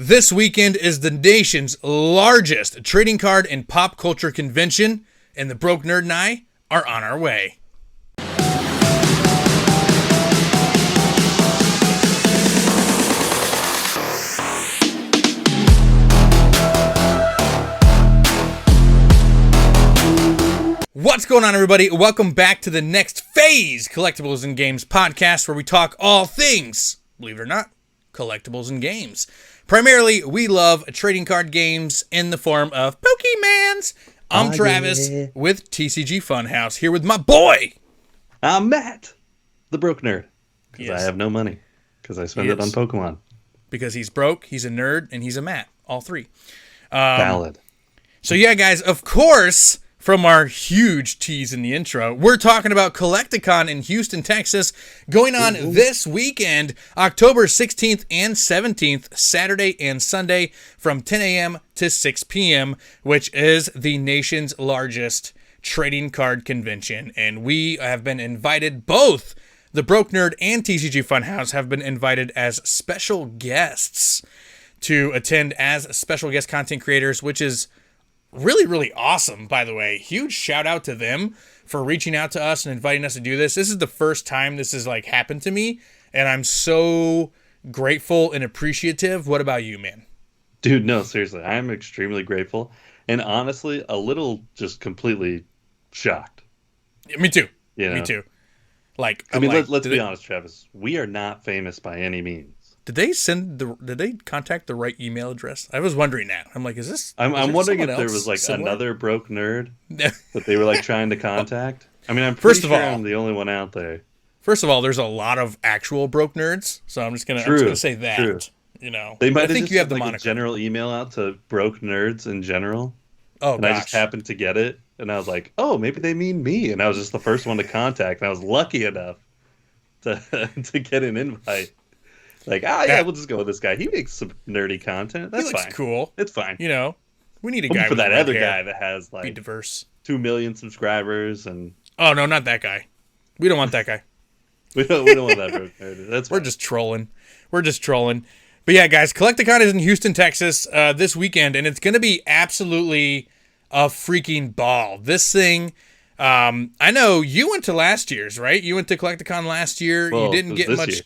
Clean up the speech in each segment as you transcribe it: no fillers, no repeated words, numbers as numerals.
This weekend is the nation's largest trading card and pop culture convention, and the Broke Nerd and I are on our way. What's going on, everybody? Welcome back to the Next Phase Collectibles and Games podcast, where we talk all things, believe it or not, collectibles and games. Primarily, we love trading card games in the form of Pokemans. I'm Travis with TCG Funhouse, here with my boy. I'm Matt, the broke nerd, because Yes. I have no money, because I spend it on Pokemon. Because he's broke, he's a nerd, and he's a Matt. All three. Valid. So yeah, guys, of course, from our huge tease in the intro, we're talking about Collecticon in Houston, Texas, going on this weekend, October 16th and 17th, Saturday and Sunday, from 10 a.m. to 6 p.m., which is the nation's largest trading card convention. And we have been invited, both the Broke Nerd and TCG Funhouse have been invited as special guests to attend as special guest content creators, which is really, really awesome, by the way. Huge shout out to them for reaching out to us and inviting us to do this. This is the first time this has happened to me, and I'm so grateful and appreciative. What about you, man? Dude, no, seriously, I am extremely grateful, and honestly, a little just completely shocked. Yeah, me too. You know? Me too. Let's be honest, Travis. We are not famous by any means. Did they contact the right email address? I was wondering that. I'm like, is this? I'm wondering if there was another broke nerd that they were trying to contact. I mean, I'm pretty sure I'm the only one out there. First of all, there's a lot of actual broke nerds, so I'm just gonna say that. True. You know, They might I think you have the a moniker. general email out to broke nerds in general. Oh, and gosh. I just happened to get it, and I was like, oh, maybe they mean me, and I was just the first one to contact, and I was lucky enough to get an invite. We'll just go with this guy. He makes some nerdy content. That's he looks fine. Cool. It's fine. You know, we need a guy for with that red other hair. guy that has Be diverse. 2 million subscribers, and Oh no, not that guy. We don't want that guy. we don't want that broke nerd. That's fine. We're just trolling. But yeah, guys, Collecticon is in Houston, Texas, this weekend, and it's going to be absolutely a freaking ball. This thing, I know you went to last year's, right? You went to Collecticon last year. Well, you didn't get much. year.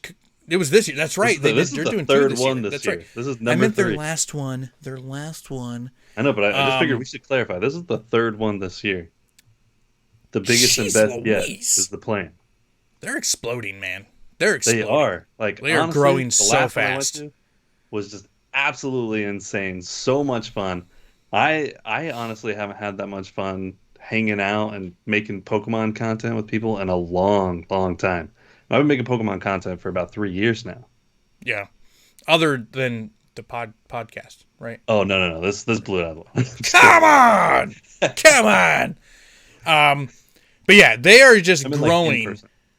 It was this year. That's right. This is they're the doing third two one year. this That's year. right. This is number I meant 3. their last one. I know, but I just figured we should clarify. This is the third one this year. The biggest and best yet is the plan. They're exploding, man. They're exploding. They are. They are honestly, growing the so last one I went fast. to was just absolutely insane. So much fun. I honestly haven't had that much fun hanging out and making Pokemon content with people in a long, long time. I've been making Pokemon content for about 3 years now. Yeah. Other than the podcast, right? Oh no! This blew it out of the water. Come on! But yeah, they are just growing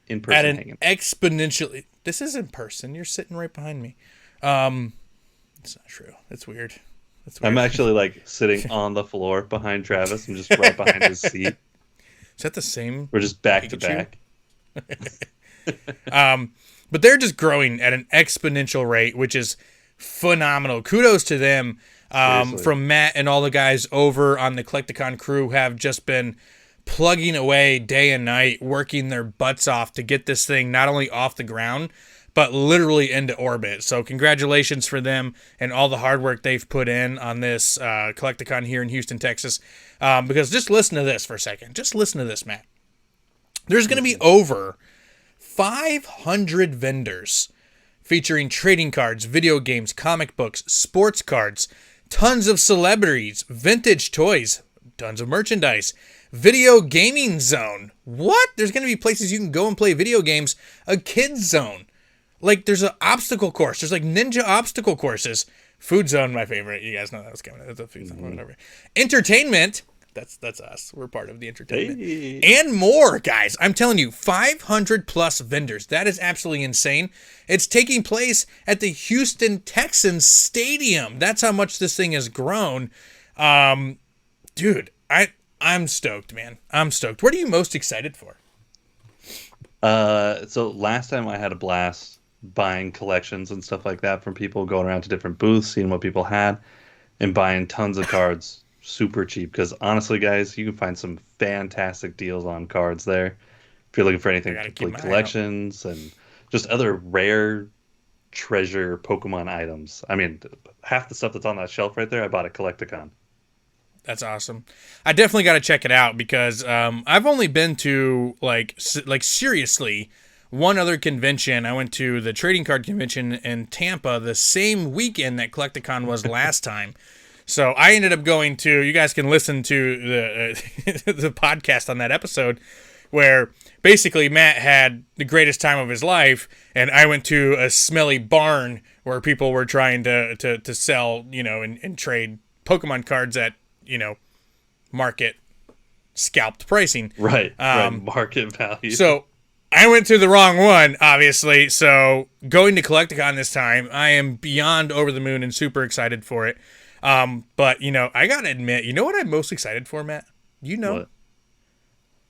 in person at an hanging. exponentially. This is in person. You're sitting right behind me. It's not true. It's weird. I'm actually sitting on the floor behind Travis. I'm just right behind his seat. Is that the same? We're just back to Pikachu? back. But they're just growing at an exponential rate, which is phenomenal. Kudos to them. From Matt and all the guys over on the Collecticon crew have just been plugging away day and night, working their butts off to get this thing not only off the ground, but literally into orbit. So congratulations for them and all the hard work they've put in on this Collecticon here in Houston, Texas. Because just listen to this for a second. Just listen to this, Matt. There's going to be over 500 vendors featuring trading cards, video games, comic books, sports cards, tons of celebrities, vintage toys, tons of merchandise, video gaming zone. What? There's going to be places you can go and play video games, a kids zone. There's an obstacle course. There's ninja obstacle courses. Food zone, my favorite. You guys know that was coming. That's a food zone, whatever. Entertainment. That's us. We're part of the entertainment. Hey. And more, guys. I'm telling you, 500 plus vendors. That is absolutely insane. It's taking place at the Houston Texans Stadium. That's how much this thing has grown. Dude, I'm stoked, man. I'm stoked. What are you most excited for? So last time I had a blast buying collections and stuff like that from people, going around to different booths, seeing what people had, and buying tons of cards super cheap. Because honestly, guys, you can find some fantastic deals on cards there. If you're looking for I anything gotta keep complete my eye out. collections and just other rare treasure Pokemon items. I mean, half the stuff that's on that shelf right there, I bought at Collecticon. That's awesome. I definitely got to check it out because I've only been to like seriously one other convention. I went to the trading card convention in Tampa the same weekend that Collecticon was last time. So I ended up going to. You guys can listen to the the podcast on that episode where basically Matt had the greatest time of his life, and I went to a smelly barn where people were trying to sell, and trade Pokemon cards at market scalped pricing. Right, right, market value. So I went to the wrong one, obviously. So going to Collecticon this time, I am beyond over the moon and super excited for it. But I gotta admit, you know what I'm most excited for, Matt? What?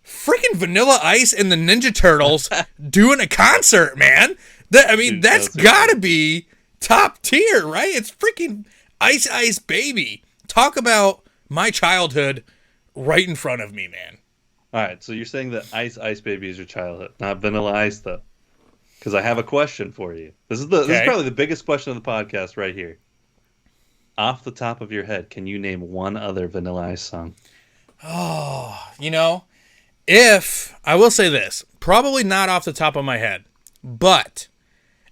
Freaking Vanilla Ice and the Ninja Turtles doing a concert, man. Dude, That's gotta be top tier, right? It's freaking Ice Ice Baby. Talk about my childhood right in front of me, man. All right, so you're saying that Ice Baby is your childhood, not Vanilla Ice, though? Because I have a question for you. This is probably the biggest question of the podcast right here. Off the top of your head, can you name one other Vanilla Ice song? Oh, if I will say this, probably not off the top of my head, but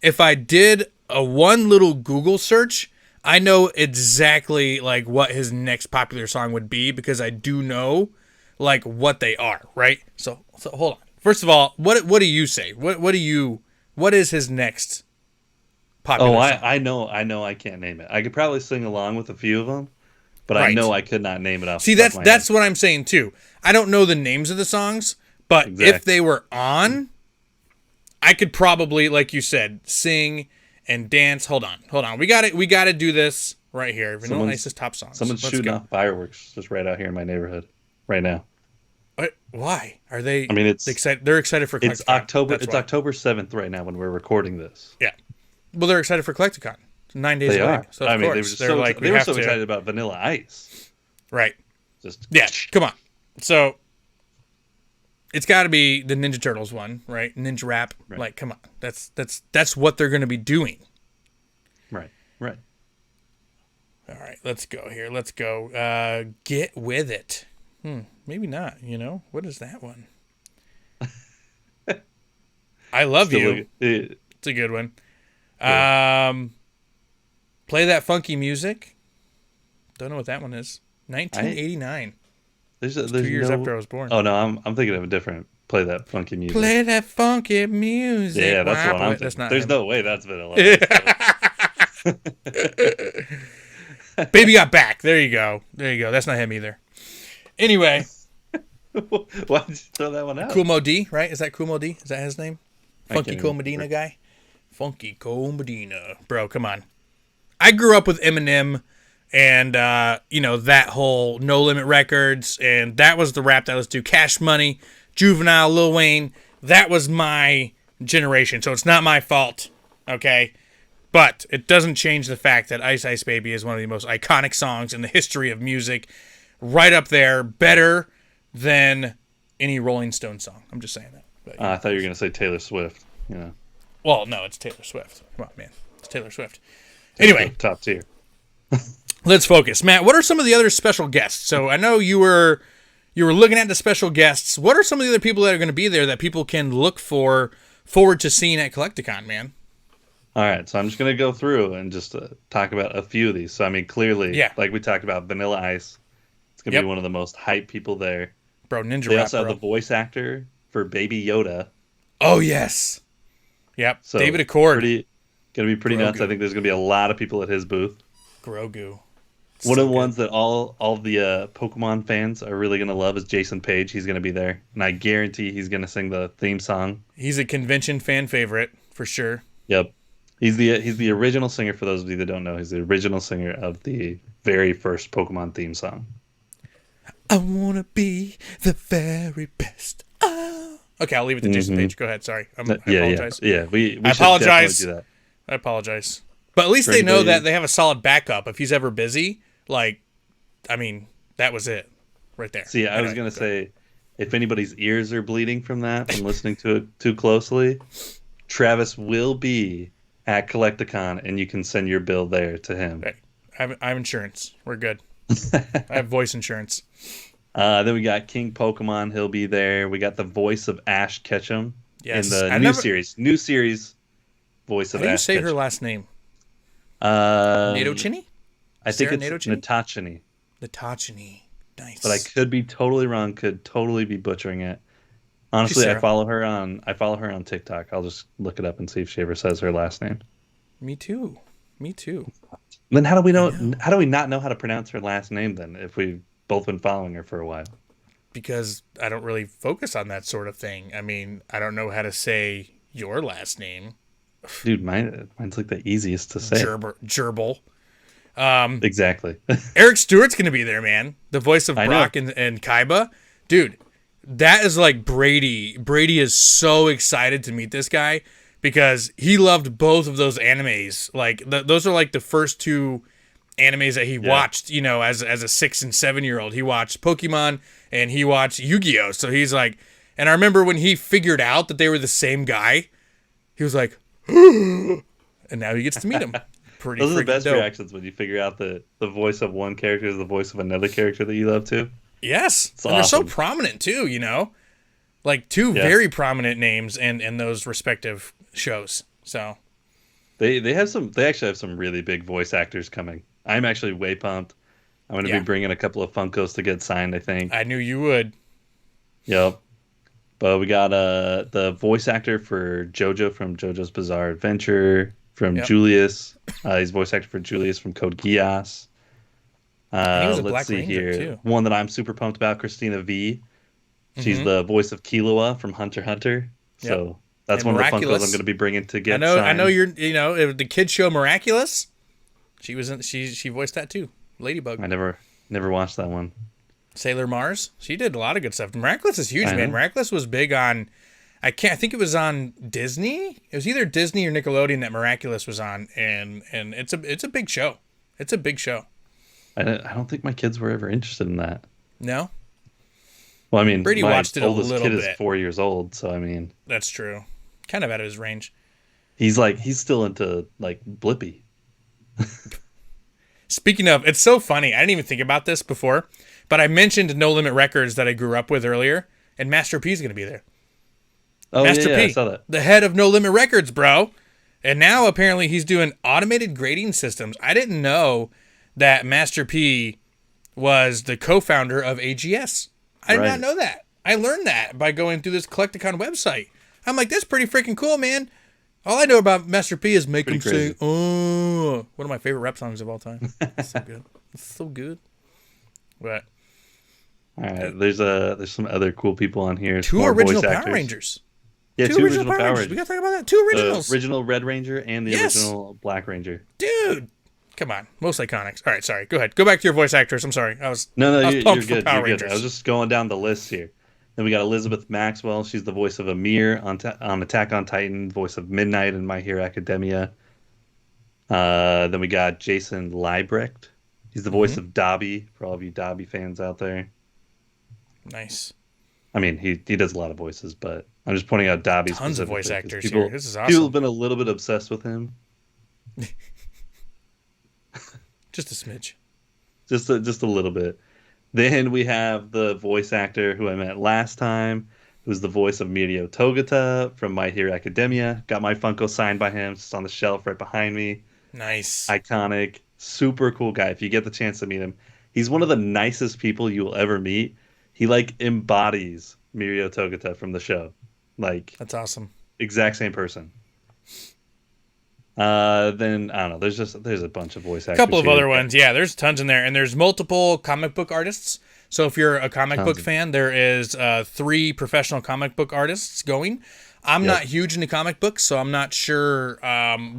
if I did a one little Google search, I know exactly like what his next popular song would be because I do know like what they are, right? So hold on. First of all, what do you say? What is his next popular song? I know I can't name it. I could probably sing along with a few of them, but I Right. know I could not name it off See, the top of my that's head. what I'm saying too. I don't know the names of the songs, but if Exactly. they were on, I could probably, like you said, sing and dance. Hold on. We got to do this right here. Vanilla Ice's top songs. Someone's Let's shooting go. off fireworks just right out here in my neighborhood right now. Why are they? I mean, excited. They're excited for it's Collecticon. October. That's It's why. October 7th right now when we're recording this. Yeah. Well, they're excited for Collecticon. It's 9 days They away. are. So of They were course just they're like, they we were have so to. excited about Vanilla Ice. Right. Just Yeah. Come on. So it's got to be the Ninja Turtles one, right? Ninja Rap. Right. Like, come on. That's what they're going to be doing. Right. Right. All right, let's go here. Let's go. Get with it. Maybe not. What is that one? I love you. It's a good one. Yeah. Play that funky music. Don't know what that one is. 1989. There's 2 years after I was born. Oh no, I'm thinking of a different. Play that funky music. Play that funky music. Yeah, that's the one I'm Wait, thinking. not There's him. no way that's Vanilla Ice. Baby Got Back. There you go. That's not him either. Anyway, Why did you throw that one out? Cool Mo D, right? Is that Cool Mo D? Is that his name? Funky can't Cool even Medina remember. guy? Funky Cool Medina. Bro, come on. I grew up with Eminem and, that whole No Limit Records, and that was the rap that I was to. Cash Money, Juvenile, Lil Wayne. That was my generation, so it's not my fault, okay? But it doesn't change the fact that Ice Ice Baby is one of the most iconic songs in the history of music. Right up there, better than any Rolling Stone song. I'm just saying that. But, I thought you were gonna say Taylor Swift. well, no, it's Taylor Swift. Come on, man. It's Taylor Swift. Anyway, top tier. let's focus. Matt, what are some of the other special guests? So I know you were looking at the special guests. What are some of the other people that are going to be there that people can look forward to seeing at Collecticon, man? All right, so I'm just gonna go through and just talk about a few of these. So I mean, clearly, Yeah. like we talked about, Vanilla Ice. It's gonna Yep. be one of the most hype people there. Bro, Ninja They Rap, also have bro. the voice actor for Baby Yoda. Oh, yes. Yep. So David Accord. Gonna be pretty nuts. Grogu. I think there's gonna be a lot of people at his booth. Grogu. One So of the good. ones that all the Pokemon fans are really gonna love is Jason Page. He's gonna be there, and I guarantee he's gonna sing the theme song. He's a convention fan favorite, for sure. Yep, he's the original singer. For those of you that don't know, he's the original singer of the very first Pokemon theme song. I want to be the very best. Oh. Okay, I'll leave it to Jason Page. Go ahead. Sorry. I Yeah, apologize. We I should definitely apologize. do that. I apologize. But at least For they know anybody- that they have a solid backup. If he's ever busy, like, I mean, that was it right there. See, I was Anyway, going to say, if anybody's ears are bleeding from that, from listening to it too closely, Travis will be at Collecticon, and you can send your bill there to him. Right. I have insurance. We're good. I have voice insurance. Then we got King Pokemon. He'll be there. We got the voice of Ash Ketchum Yes. in the I new never- series. New series voice How of do you Ash say Ketchum. her last name? Um, Nadochini? I think Sarah it's Nadochini? Natachini, Natachini. Nice. but I could be totally wrong. Could totally be butchering it. Honestly, I Sarah. follow her on TikTok. I'll just look it up and see if she ever says her last name. Me too. Me too. Then how do we know? How do we not know how to pronounce her last name then? If we've both been following her for a while. Because I don't really focus on that sort of thing. I mean, I don't know how to say your last name. Dude, mine's like the easiest to say. Gerbil. Exactly. Eric Stewart's going to be there, man. The voice of I Brock and Kaiba. Dude, that is like Brady. Brady is so excited to meet this guy because he loved both of those animes. Like, those are like the first two animes that he watched, you know, as a 6 and 7 year old. He watched Pokemon and he watched Yu-Gi-Oh! So he's like, and I remember when he figured out that they were the same guy, he was like, and now he gets to meet him. Pretty Those are the freaking best dope. reactions when you figure out that the voice of one character is the voice of another character that you love too. Yes. It's And they're so awesome. prominent too, you know? Like two very prominent names in those respective shows. So They actually have some really big voice actors coming. I'm actually way pumped. I'm going to be bringing a couple of Funkos to get signed, I think. I knew you would. Yep. But we got the voice actor for JoJo from JoJo's Bizarre Adventure, from Julius. He's voice actor for Julius from Code Geass. he was a Let's Black see Ranger, here. too. One that I'm super pumped about, Christina V. She's the voice of Killua from Hunter x Hunter. So that's And one of the Funkos Miraculous. I'm going to be bringing to get I signed. know you're, you know, the kids show Miraculous. She was in, she voiced that too. Ladybug. I never watched that one. Sailor Mars. She did a lot of good stuff. Miraculous is huge, I man. know. Miraculous was big on I think it was on Disney. It was either Disney or Nickelodeon that Miraculous was on, and it's a big show. It's a big show. I don't think my kids were ever interested in that. No? Well, I mean, Brady my watched it a oldest little kid bit. is 4 years old, so I mean, That's true. Kind of out of his range. he's still into like Blippi. Speaking of, it's so funny. I didn't even think about this before, but I mentioned No Limit Records that I grew up with earlier, and Master P is going to be there. Oh Master yeah, P, I saw that. the head of No Limit Records, bro. And now apparently he's doing automated grading systems. I didn't know that Master P was the co-founder of AGS. I did not know that. I learned that by going through this Collecticon website. I'm like, that's pretty freaking cool, man. All I know about Master P is make him Pretty say, "Oh," one of my favorite rap songs of all time. It's so good. It's so good. But All right, there's some other cool people on here. two More original voice Power actors. Rangers. Yeah, Two original Power Rangers. We Rangers. gotta talk about that. Two originals. The original Red Ranger and the Yes. original Black Ranger. Dude, come on. Most iconics. All right, sorry. Go ahead. Go back to your voice actors. I'm sorry. I was No, I was you're pumped for good. Power You're good. Rangers. I was just going down the list here. Then we got Elizabeth Maxwell. She's the voice of Amir on Attack on Titan, voice of Midnight in My Hero Academia. Then we got Jason Lybricht. He's the voice of Dobby, for all of you Dobby fans out there. Nice. I mean, he does a lot of voices, but I'm just pointing out Dobby Tons of voice specifically, 'cause actors here. This is awesome. People have been a little bit obsessed with him. Just a smidge. Just a little bit. Then we have the voice actor who I met last time, who's the voice of Mirio Togata from My Hero Academia. Got my Funko signed by him. It's on the shelf right behind me. Nice. Iconic, super cool guy. If you get the chance to meet him, he's one of the nicest people you will ever meet. He embodies Mirio Togata from the show. That's awesome. Exact same person. Then I don't know. There's a bunch of voice actors. A couple of here. other ones. Yeah, there's tons in there. And there's multiple comic book artists. So if you're a comic book fan, there is 3 professional comic book artists going. I'm not huge into comic books, so I'm not sure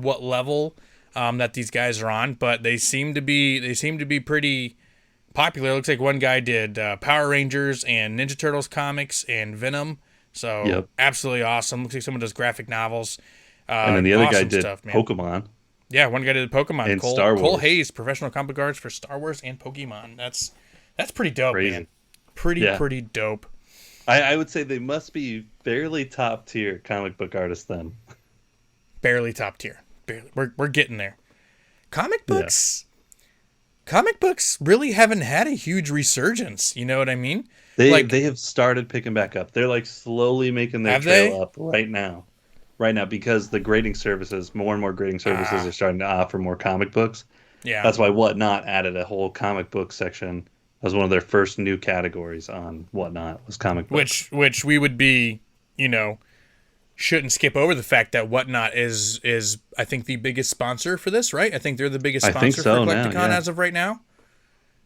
what level that these guys are on, but they seem to be pretty popular. It looks like one guy did Power Rangers and Ninja Turtles comics and Venom. So absolutely awesome. Looks like someone does graphic novels. And then the other guy Awesome did stuff, man. Pokemon Yeah, one guy did Pokemon. and Star Cole Wars. Hayes, professional comic cards for Star Wars and Pokemon. That's pretty dope, Crazy. man. Pretty dope. I would say they must be fairly top tier comic book artists then. Barely top tier. Barely. We're getting there. Comic books. Comic books really haven't had a huge resurgence. You know what I mean? They have started picking back up. They're like slowly making their trail up right now. Right now, because the grading services, more and more grading services are starting to offer more comic books. Yeah. That's why Whatnot added a whole comic book section. That was one of their first new categories on Whatnot, was comic books. Which we would be, shouldn't skip over the fact that Whatnot is I think the biggest sponsor for this, right? I think they're the biggest sponsor for Collecticon as of right now.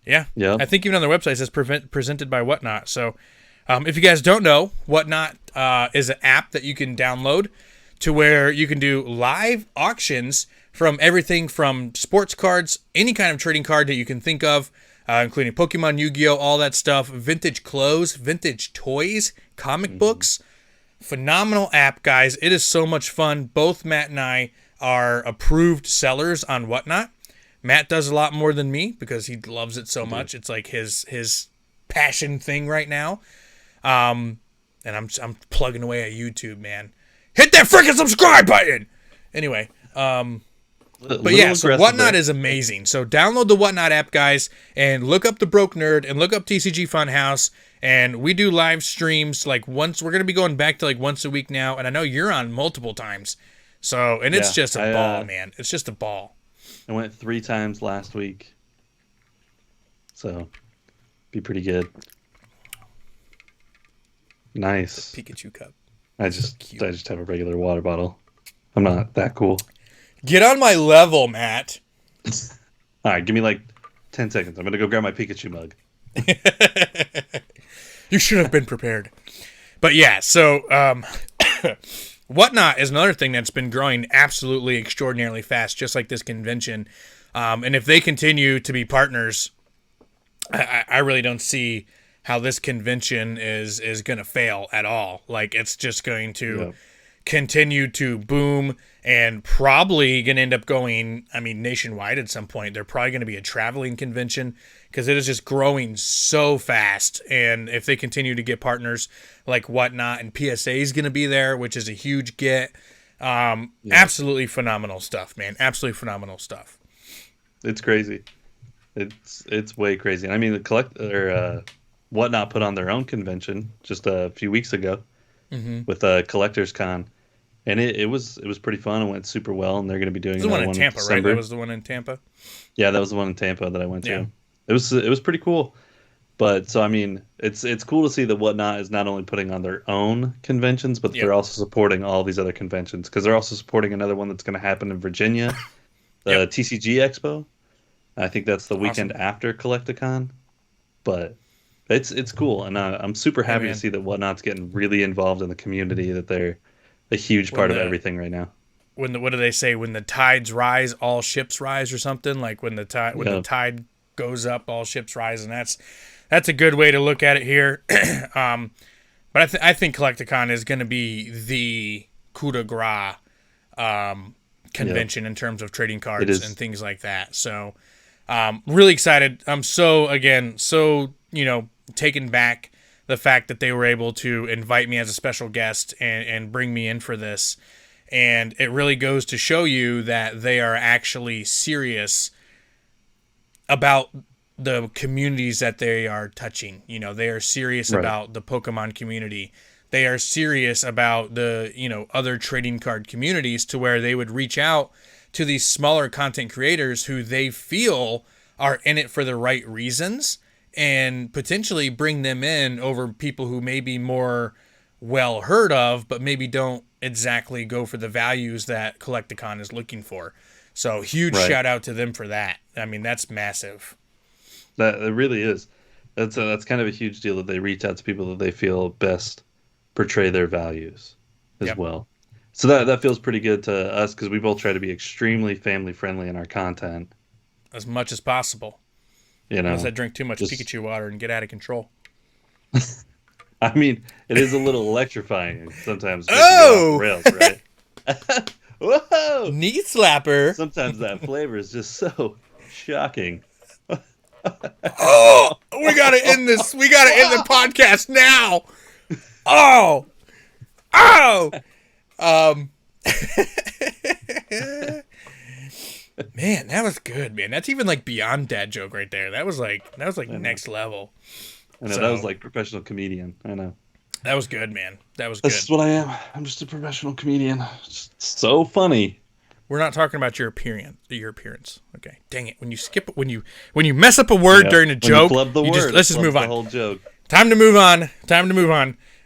Yeah. I think even on their website it says presented by Whatnot. So if you guys don't know, Whatnot is an app that you can download to where you can do live auctions from everything from sports cards, any kind of trading card that you can think of, including Pokemon, Yu-Gi-Oh, all that stuff, vintage clothes, vintage toys, comic books. Phenomenal app, guys. It is so much fun. Both Matt and I are approved sellers on Whatnot. Matt does a lot more than me because he loves it so much. It's like his passion thing right now. And I'm plugging away at YouTube, man. Hit that freaking subscribe button. Anyway, but yeah, so Whatnot is amazing. So download the Whatnot app, guys, and look up The Broke Nerd and look up TCG Funhouse. And we do live streams like once. We're going to be going back to like once a week now. And I know you're on multiple times. So, and it's just a ball, man. It's just a ball. I went 3 times last week. So, be pretty good. Nice. Pikachu cup. I just have a regular water bottle. I'm not that cool. Get on my level, Matt. All right, give me like 10 seconds. I'm going to go grab my Pikachu mug. You should have been prepared. But yeah, so Whatnot is another thing that's been growing absolutely extraordinarily fast, just like this convention. And if they continue to be partners, I really don't see how this convention is going to fail at all. Like, it's just going to continue to boom and probably going to end up going, nationwide at some point. They're probably going to be a traveling convention because it is just growing so fast. And if they continue to get partners like Whatnot, and PSA is going to be there, which is a huge get. Absolutely phenomenal stuff, man. Absolutely phenomenal stuff. It's crazy. It's way crazy. I mean, the Whatnot put on their own convention just a few weeks ago with a Collectors Con, and it was pretty fun. It went super well, and they're going to be doing another one in Tampa, right? That was the one in Tampa. Yeah, that was the one in Tampa that I went to. It was pretty cool. But so I mean, it's cool to see that Whatnot is not only putting on their own conventions, but they're also supporting all these other conventions, because they're also supporting another one that's going to happen in Virginia, the TCG Expo. I think that's the weekend after Collecticon. But it's cool, and I'm super happy to see that Whatnot's getting really involved in the community. That they're a huge part of everything right now. What do they say? When the tides rise, all ships rise, or something like when the tide goes up, all ships rise, and that's a good way to look at it here. But I think Collecticon is going to be the coup de grace convention in terms of trading cards and things like that. So really excited. I'm so taken back the fact that they were able to invite me as a special guest and bring me in for this. And it really goes to show you that they are actually serious about the communities that they are touching. They are serious about the Pokemon community. They are serious about the, other trading card communities, to where they would reach out to these smaller content creators who they feel are in it for the right reasons, and potentially bring them in over people who may be more well heard of, but maybe don't exactly go for the values that Collecticon is looking for. So huge shout out to them for that. I mean, that's massive. That it really is. That's kind of a huge deal that they reach out to people that they feel best portray their values as well. So that feels pretty good to us, because we both try to be extremely family friendly in our content as much as possible. Unless I drink too much Pikachu water and get out of control. I mean, it is a little electrifying sometimes. Makes you go off the Oh, rails, right? Whoa! knee slapper. Sometimes that flavor is just so shocking. Oh, we gotta end this. We gotta end the podcast now. Oh, oh. Um, man, that was good, man. That's even like beyond dad joke right there. That was like next level. I know, that was like professional comedian. I know. That was good, man. That was good. This is what I am. I'm just a professional comedian. It's so funny. We're not talking about your appearance. Okay. Dang it. When you mess up a word during a joke, let's just move on. The whole joke. Time to move on.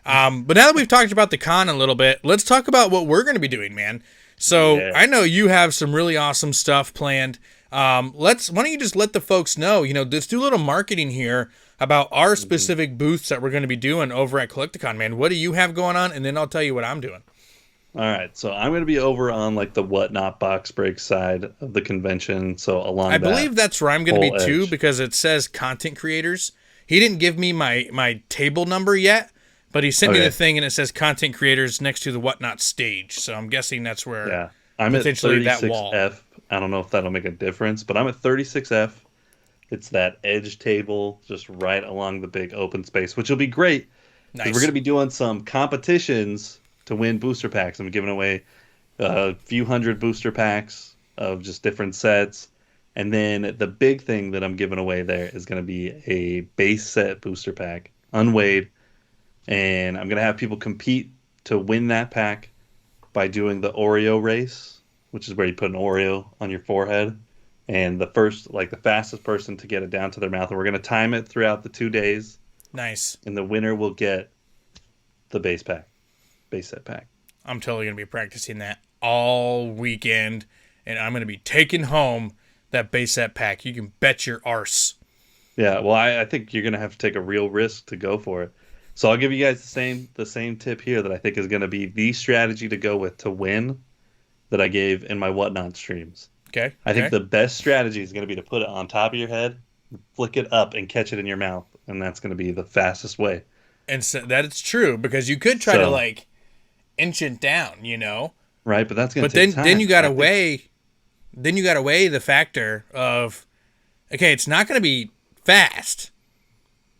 But now that we've talked about the con a little bit, let's talk about what we're going to be doing, man. So I know you have some really awesome stuff planned. Why don't you just let the folks know, let's do a little marketing here about our specific booths that we're going to be doing over at Collecticon, man. What do you have going on? And then I'll tell you what I'm doing. All right, so I'm going to be over on like the Whatnot box break side of the convention. So I believe that's where I'm going to be too, because it says content creators. He didn't give me my table number yet, but he sent me the thing and it says content creators next to the Whatnot stage. So I'm guessing that's where I'm potentially at 36F. that wall. I don't know if that'll make a difference, but I'm at 36F. It's that edge table just right along the big open space, which will be great. Nice. We're going to be doing some competitions to win booster packs. I'm giving away a few hundred booster packs of just different sets. And then the big thing that I'm giving away there is going to be a base set booster pack, unweighed. And I'm going to have people compete to win that pack by doing the Oreo race, which is where you put an Oreo on your forehead. And the fastest person to get it down to their mouth. And we're going to time it throughout the 2 days. Nice. And the winner will get the base set pack. I'm totally going to be practicing that all weekend, and I'm going to be taking home that base set pack. You can bet your arse. Yeah, well, I think you're going to have to take a real risk to go for it. So I'll give you guys the same tip here that I think is going to be the strategy to go with to win that I gave in my Whatnot streams. Okay. I think the best strategy is going to be to put it on top of your head, flick it up, and catch it in your mouth, and that's going to be the fastest way. And so that is true, because you could try to inch it down, Right, but that's going to take time. But then you got to weigh the factor of, okay, it's not going to be fast,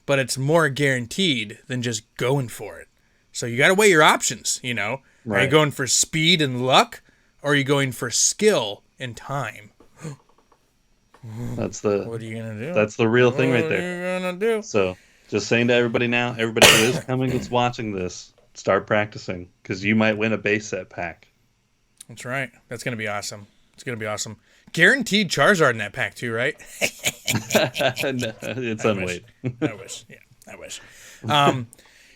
but it's more guaranteed than just going for it. So you got to weigh your options, Right. Are you going for speed and luck, or are you going for skill and time? What are you going to do? That's the real thing right there. What are you going to do? So just saying to everybody now, everybody who is coming that's watching this, start practicing, because you might win a base set pack. That's right. That's going to be awesome. It's going to be awesome. Guaranteed Charizard in that pack too, right? No, it's unweighed. I wish. Yeah, I wish.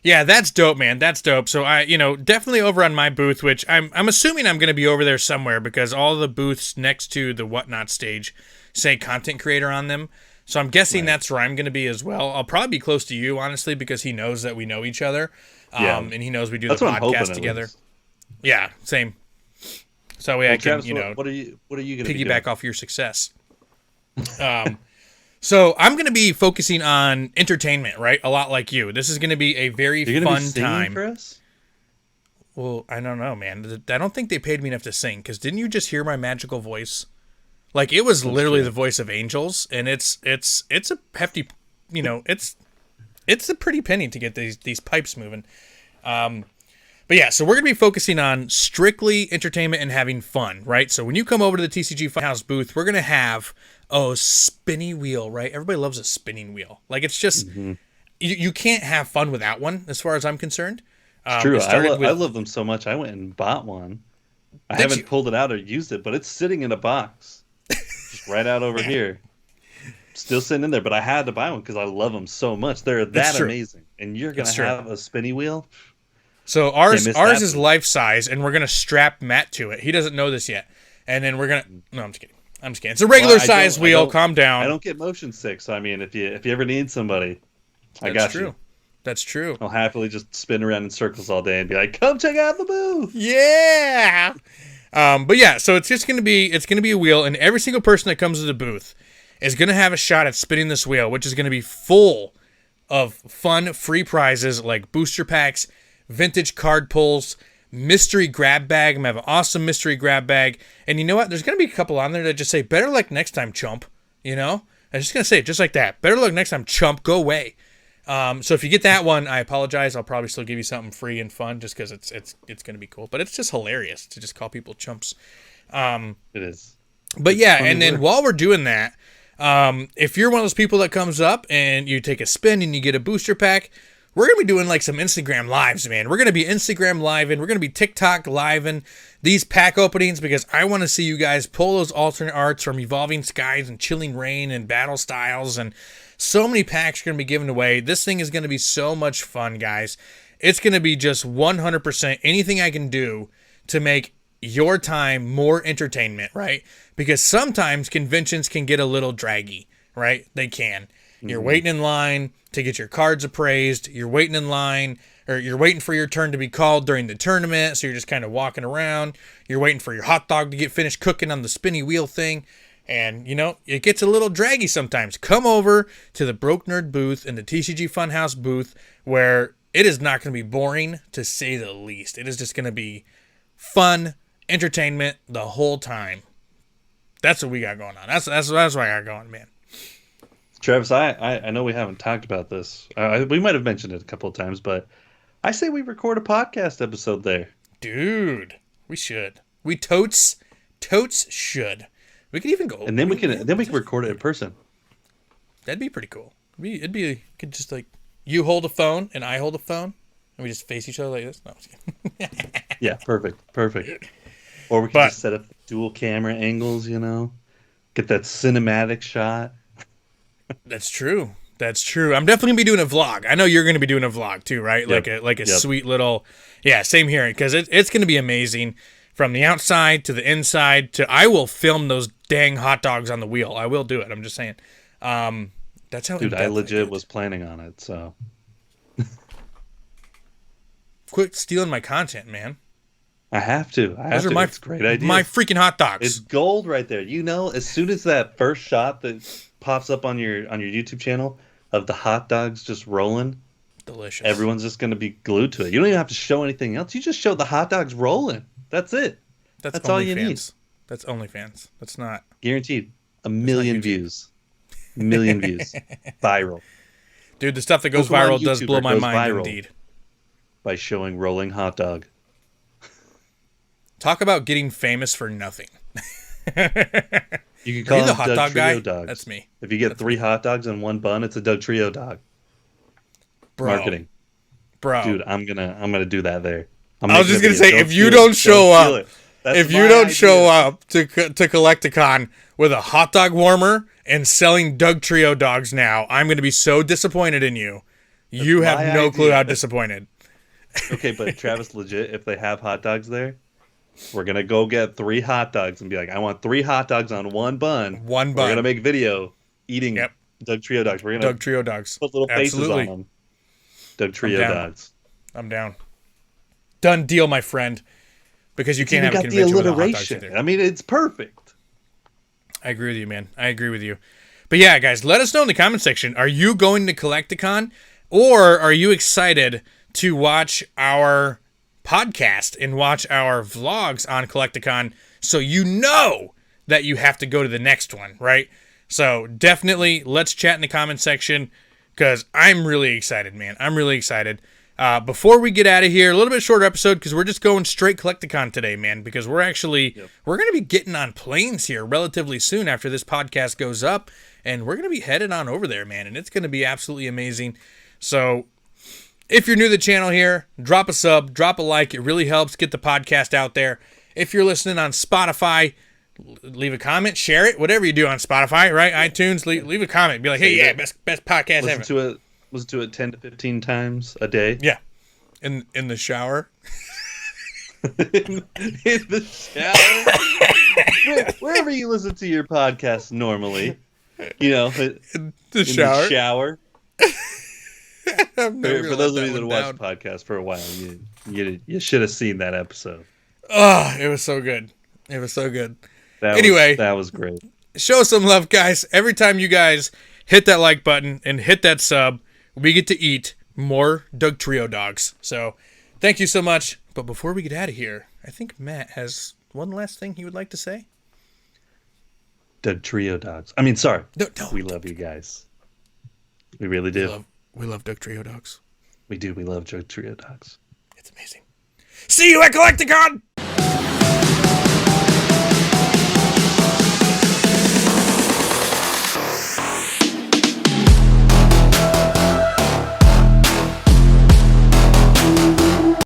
Yeah, that's dope, man. That's dope. So I, definitely over on my booth, which I'm assuming I'm going to be over there somewhere, because all the booths next to the Whatnot stage say content creator on them. So I'm guessing that's where I'm going to be as well. I'll probably be close to you, honestly, because he knows that we know each other. And he knows we do the podcast together. Yeah, same. So I can, Travis, what are you going to piggyback off your success. So I'm going to be focusing on entertainment, right? A lot like you. This is going to be a very fun time. For us? Well, I don't know, man. I don't think they paid me enough to sing, because didn't you just hear my magical voice? Like, it was literally the voice of angels, and it's a hefty, it's a pretty penny to get these pipes moving. But yeah, so we're going to be focusing on strictly entertainment and having fun, right? So when you come over to the TCG Funhouse booth, we're going to have a spinny wheel, right? Everybody loves a spinning wheel. Like, it's just, you can't have fun without one, as far as I'm concerned. It's true. I love them so much, I went and bought one. I haven't pulled it out or used it, but it's sitting in a box. Just right out over here. Still sitting in there, but I had to buy one because I love them so much. They're that amazing. And you're going to have a spinny wheel? So ours is life size, and we're going to strap Matt to it. He doesn't know this yet. And then we're going to... No, I'm just kidding. It's a regular size wheel. Calm down. I don't get motion sick, so I mean, if you ever need somebody, I got you. That's true. I'll happily just spin around in circles all day and be like, "Come check out the booth." Yeah. But yeah, so it's going to be a wheel, and every single person that comes to the booth is going to have a shot at spinning this wheel, which is going to be full of fun free prizes like booster packs, vintage card pulls, mystery grab bag. I'm going to have an awesome mystery grab bag. And you know what? There's going to be a couple on there that just say, better luck next time, chump. You know? I'm just going to say it just like that. Better luck next time, chump. Go away. So if you get that one, I apologize. I'll probably still give you something free and fun just because it's going to be cool. But it's just hilarious to just call people chumps. It is. But yeah, and then while we're doing that, if you're one of those people that comes up and you take a spin and you get a booster pack, we're going to be doing like some Instagram lives, man. We're going to be Instagram live and we're going to be TikTok live and these pack openings because I want to see you guys pull those alternate arts from Evolving Skies and Chilling Reign and Battle Styles, and so many packs are going to be given away. This thing is going to be so much fun, guys. It's going to be just 100% anything I can do to make your time more entertainment, right? Because sometimes conventions can get a little draggy, right? They can. You're waiting in line to get your cards appraised. You're waiting in line, or you're waiting for your turn to be called during the tournament, so you're just kind of walking around. You're waiting for your hot dog to get finished cooking on the spinny wheel thing. And, you know, it gets a little draggy sometimes. Come over to the Broke Nerd booth and the TCG Funhouse booth where it is not going to be boring, to say the least. It is just going to be fun, entertainment the whole time. That's what we got going on. That's what I got going, man. Travis, I know we haven't talked about this. We might have mentioned it a couple of times, but I say we record a podcast episode there. Dude, we should. We totes should. We could even go. And then we can record it in person. That'd be pretty cool. Could just like you hold a phone and I hold a phone and we just face each other like this. No, yeah, perfect. Or we can just set up dual camera angles, you know, get that cinematic shot. That's true. I'm definitely gonna be doing a vlog. I know you're gonna be doing a vlog too, right? Yep. Like a sweet little, yeah. Same here, because it's gonna be amazing from the outside to the inside. I will film those dang hot dogs on the wheel. I will do it. I'm just saying. That's how. Dude, I legit was planning on it. So quit stealing my content, man. I have to. It's a great idea. My freaking hot dogs. It's gold right there. You know, as soon as that first shot that pops up on your YouTube channel of the hot dogs just rolling, delicious. Everyone's just going to be glued to it. You don't even have to show anything else. You just show the hot dogs rolling. That's it. That's all you need. That's OnlyFans. That's not guaranteed. A million views. Viral. Dude, the stuff that goes viral does blow my mind indeed. By showing rolling hot dog. Talk about getting famous for nothing. You can call the him hot Doug dog Trio guy. Dogs. That's me. If you get 3 hot dogs and 1 bun, it's a Doug Trio dog. Marketing. Bro. Dude, I'm gonna do that there. I was just gonna say, if you don't show up to Collecticon with a hot dog warmer and selling Doug Trio dogs now, I'm gonna be so disappointed in you. You have no clue how disappointed. Okay, but Travis, legit, if they have hot dogs there, we're going to go get 3 hot dogs and be like, I want 3 hot dogs on 1 bun. We're going to make a video eating Doug Trio dogs. We're going to Doug Trio dogs. Put little faces on them. Doug Trio dogs. I'm down. Done deal, my friend. Because you can't have a convention with hot dogs either. I mean, it's perfect. I agree with you, man. I agree with you. But yeah, guys, let us know in the comment section. Are you going to Collecticon, or are you excited to watch our podcast and watch our vlogs on Collecticon, so you know that you have to go to the next one, right? So definitely let's chat in the comment section, because I'm really excited, man. I'm really excited. Before we get out of here, a little bit shorter episode because we're just going straight Collecticon today, man, because we're going to be getting on planes here relatively soon after this podcast goes up, and we're going to be headed on over there, man, and it's going to be absolutely amazing. So if you're new to the channel here, drop a sub, drop a like. It really helps get the podcast out there. If you're listening on Spotify, leave a comment, share it, whatever you do on Spotify, right? iTunes, leave a comment. Be like, hey, yeah, best podcast ever. Listen to it 10 to 15 times a day. Yeah. In the shower. in the shower. Wherever you listen to your podcast normally. You know, in the shower. For those of you that watched the podcast for a while, you should have seen that episode. Oh, it was so good. It was so good. That was great. Show some love, guys. Every time you guys hit that like button and hit that sub, we get to eat more Doug Trio dogs. So thank you so much. But before we get out of here, I think Matt has one last thing he would like to say. Doug Trio dogs. I mean, sorry. No, we love you guys. We really do. We love Doug Trio dogs. We do. We love Doug Trio dogs. It's amazing. See you at Collecticon!